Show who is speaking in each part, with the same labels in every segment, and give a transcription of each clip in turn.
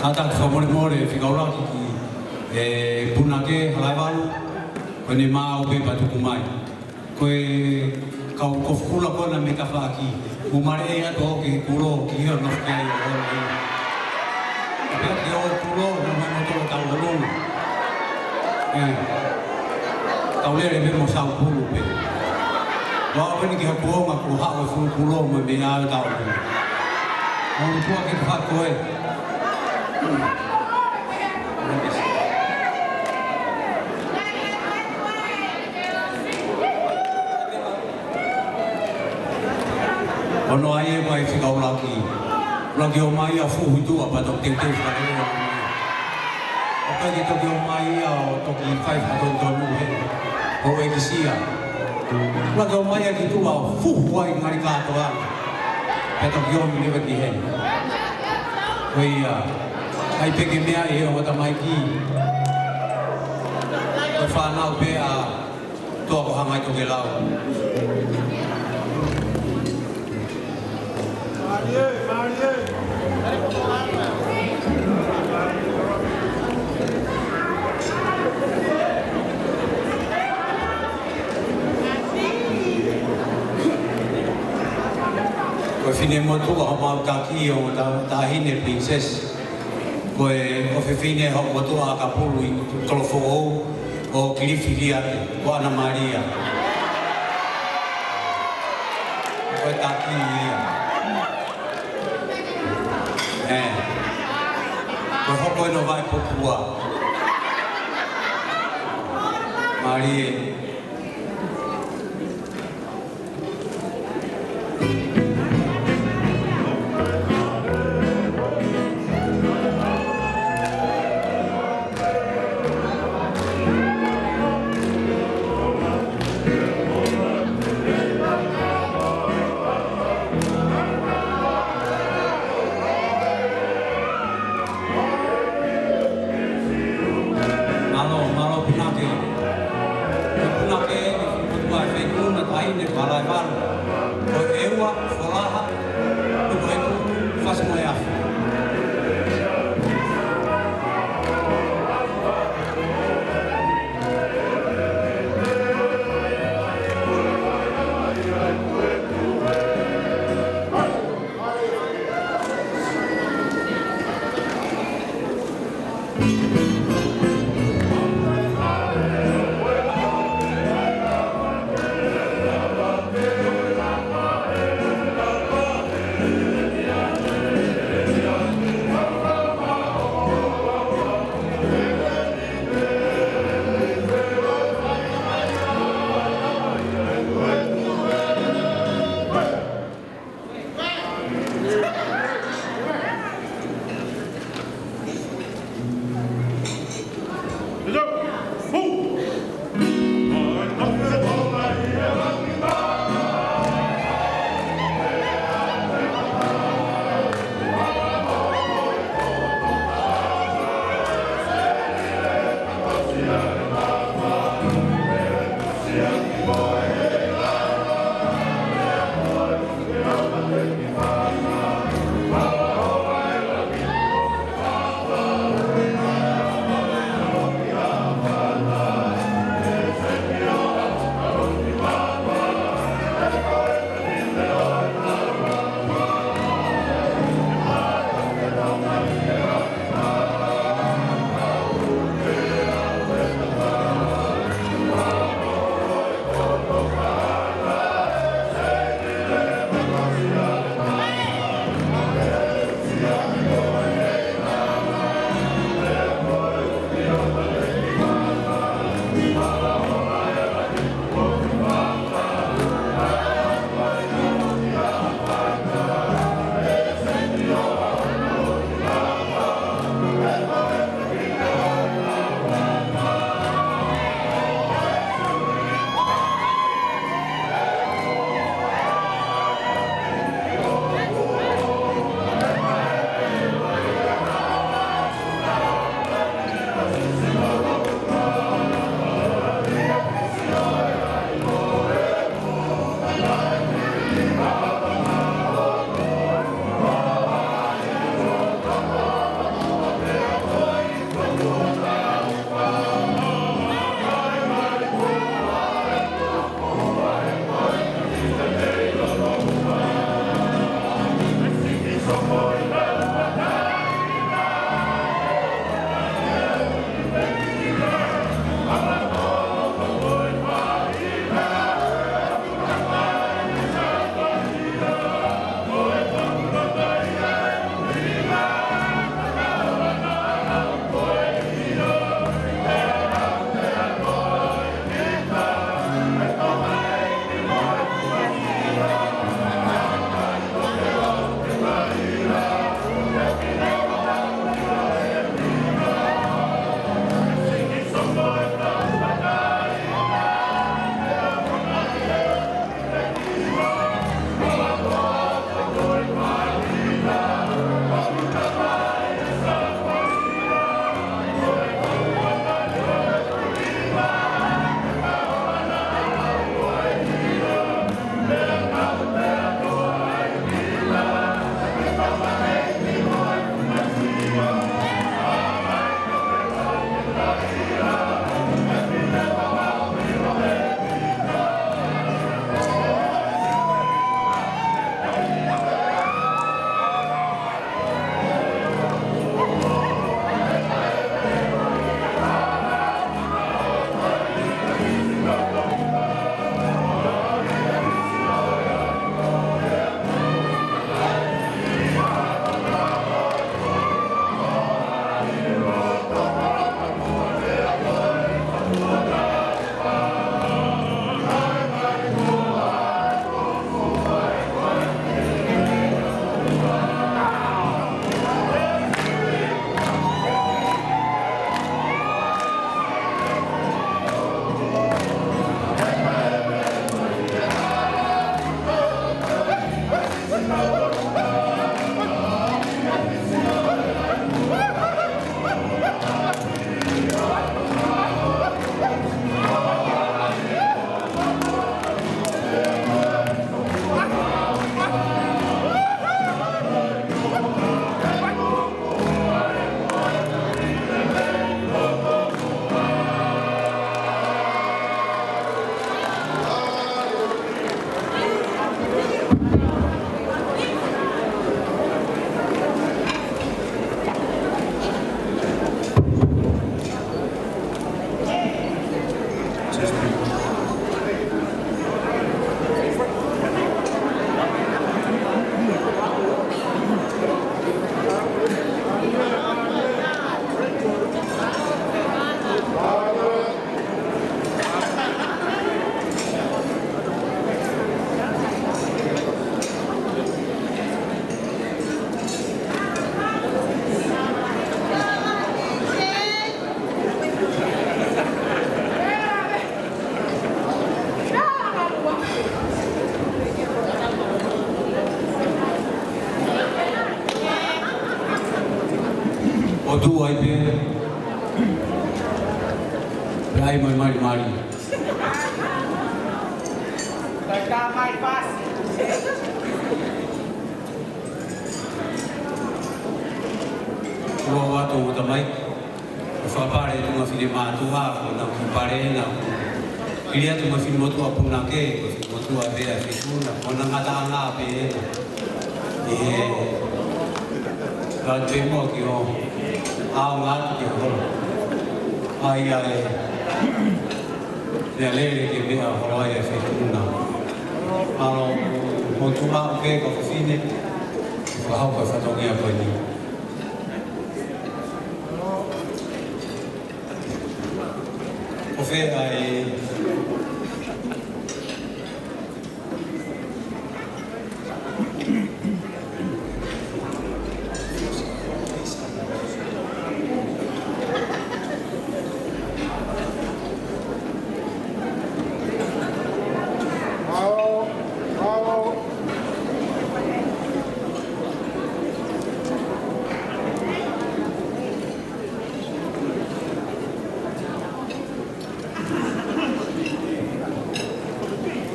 Speaker 1: Ata famore more fikaura ki punake halaivalu kone mau pe patukumai koe kau kofkula kona me kafaki mumare e ato ki kulo ki hio no kai o pe o kulo no me moto kau lolu kau le me mo sau kulo pe wa ni ki ko ma ko ha o fu kulo me me a kau o tua ki fa koe ono ai mai fikau lagi o mai a fu hitu apa tok ting ting fa o ka ki to o mai a to ki 5 ton ton no he o e ki sia lagi o mai a ki tu a fu wai ngari ka to a pe to ki o mi le ki he oi a ai pe ki mea e o ta mai ki o fa na o pe a to ko ha mai to ke lao Koe whine motua ho mau taki o ta hine princess. Koe o whine ho motua a kapulu i kolofo o Kilifiria o Ana Maria. Koe taki ia. Koe hoko ino vai popua. Marie. tu ai pe. Ai mai mari.
Speaker 2: Tá mais fácil.
Speaker 1: Ua watu o tamai. Whapare tu ma whine mātua ko na kupare na. Iria tu ma whine motua puna ke, ko whine motua pea whituna, ko na ngata ngā pe. Ka te mua ki o ao ngātu ki horo. Ai ai. Nea lere ke mea horo ai e whituna. Alo, mo tu mā ke ko whine, whahau ka whatongia koe ni. O fe ai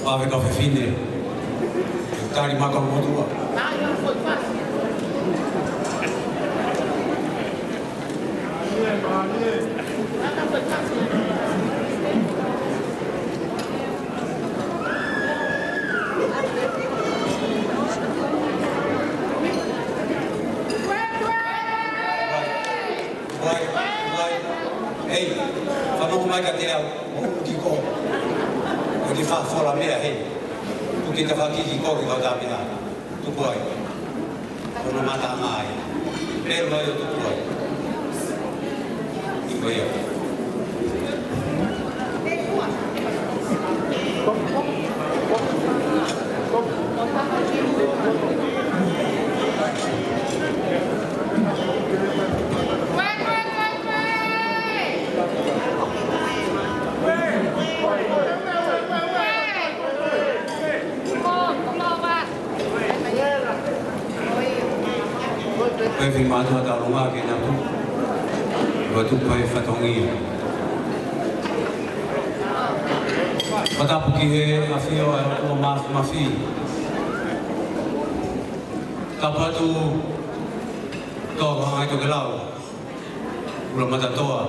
Speaker 1: Ave ka fine. Tari maka motua. Ei, vamos mai ka te au. O ki ko. O ki fa fora mea hei. Tu ki te whakiki ko ki kau tā mea. Tuku ai. Kono mata mai. Pero mai o tuku ai. I koe au. Koe whi mātua tā runga ke nā tu. Koe tu koe whatongi. Whatapu ki he a whio e o mawhi. Ka patu tō hangai toke lau. Ura matatoa.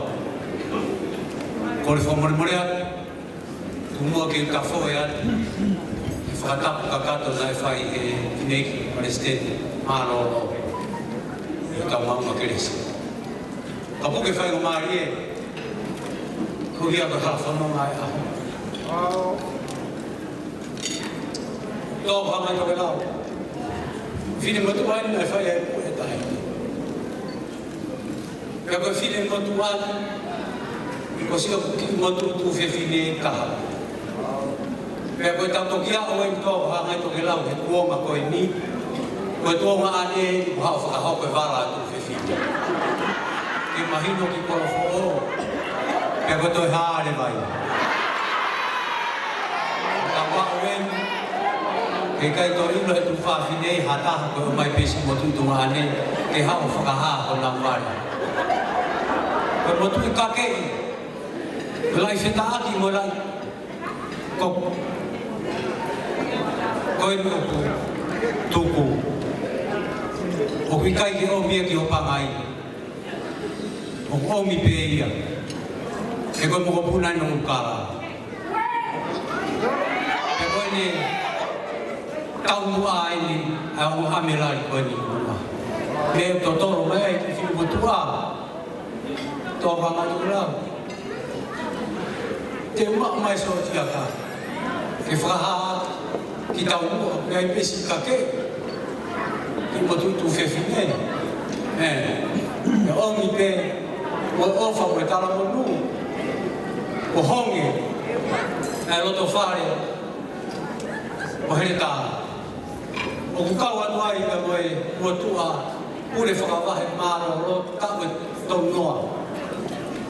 Speaker 1: Kore whamore atu. Tumua ki ka whoe atu. Whatapu ka kato nai whai e kineki parestete. Māroro. Ka maunga keresi. Ka puke whai o maari e. Kuhia ka whanonga e aho. Tō hangai toke lau. Whine matu ai nai whai e kue tahi. Ka koe whine matu ai. Ko sika ki matu tu whine kaha. Ka koe tautokia o e tō hangai toke lau he kuonga koe ni. Koe tōnga ane, hao whakahau koe wara atu whiwhiti. Ke mahino ki korofo o, pia koe toi haare vai. Ka wao enu, ke kai tō ilo he tu whawhinei hataha koe o mai pesi motu tōnga ane, ke hao whakahaa ko nā ware. Koe motu i kakei, koe lai whetaaki mo lai, koko. Koe nuku, tuku. O ki kai ki o mia ki o pangai. O omi pe ia. E koe moko puna ino ukara. E koe ne tau mua aini a o hamelari koe ni mua. Me o totoro mea i ki whiu motua. Tō whamatu rau. Te ua mai so tia ka. Ke whakaha ki tau mua. Mea i pesi ka ke. Ki motu tu whiwhine. E ongi pe, o ofa koe tala monu. O honge, e roto whare, o here tā. O kukau anu ai ka moe ua tua, ure whakawahe māro ro taue tau noa.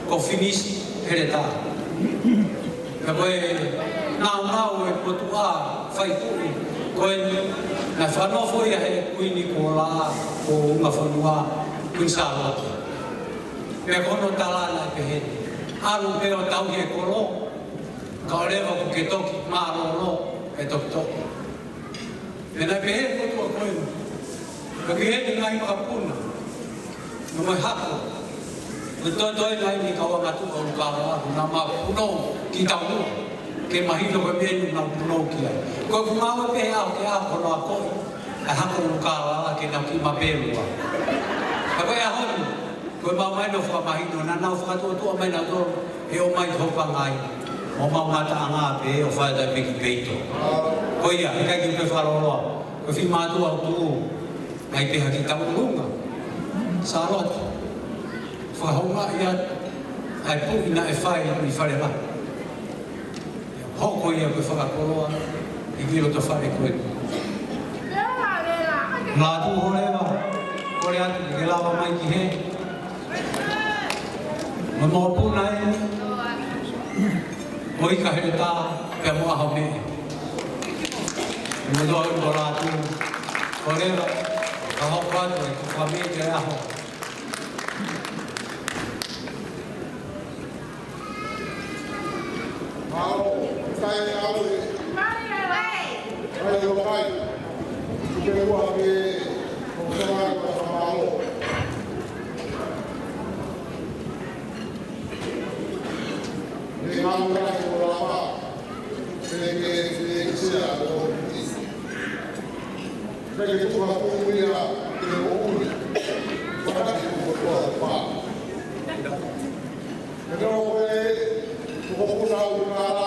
Speaker 1: Ko finisi here tā. Ka moe nau e ua tua, whai pui, koe na whanofo ia he kuini ko la o unga whanua kun sa roto. me kono talana pe he alu pe o tau he kolo ka lewa ku ke toki maro no e tok tok e na pe he ko tu ko e ke he ngai ma puna no mai hako no to ngai ni ka wa tu ko ka wa na ma puno ki tau no ke mahito ko me na puno ki ko ku ma wa pe a ke a ko no ko a hako ka wa ke na ki ma pe wa ka ko ya hon ko ma mai no fa mahito na na fa tu mai na to e o mai ho pa ngai o mata anga pe o fa da big peito ko ia ka ki pe fa lo ko fi ma tu au tu ai pe ha ki ta lunga salot fa ho ma ia ai pu ina e fai mi fa le ba ho ko ia ko fa ko lo e ki lo to fa e ko la tu ho le ba ko le atu ke la mai ki he mo pu nai Moi ka he ta pe mo ha me. Mo do ko la tu. Ko le ka ho pa tu ka me ke a ho.
Speaker 3: Mau sai au. Mai ai. Ai lo pai. Tu ke wa ke ko sa ko sa mau. Mau ka ko la pa. Que sea lo que tu va a poner a que o uni. Para que o ko pa. Então, o que o ko na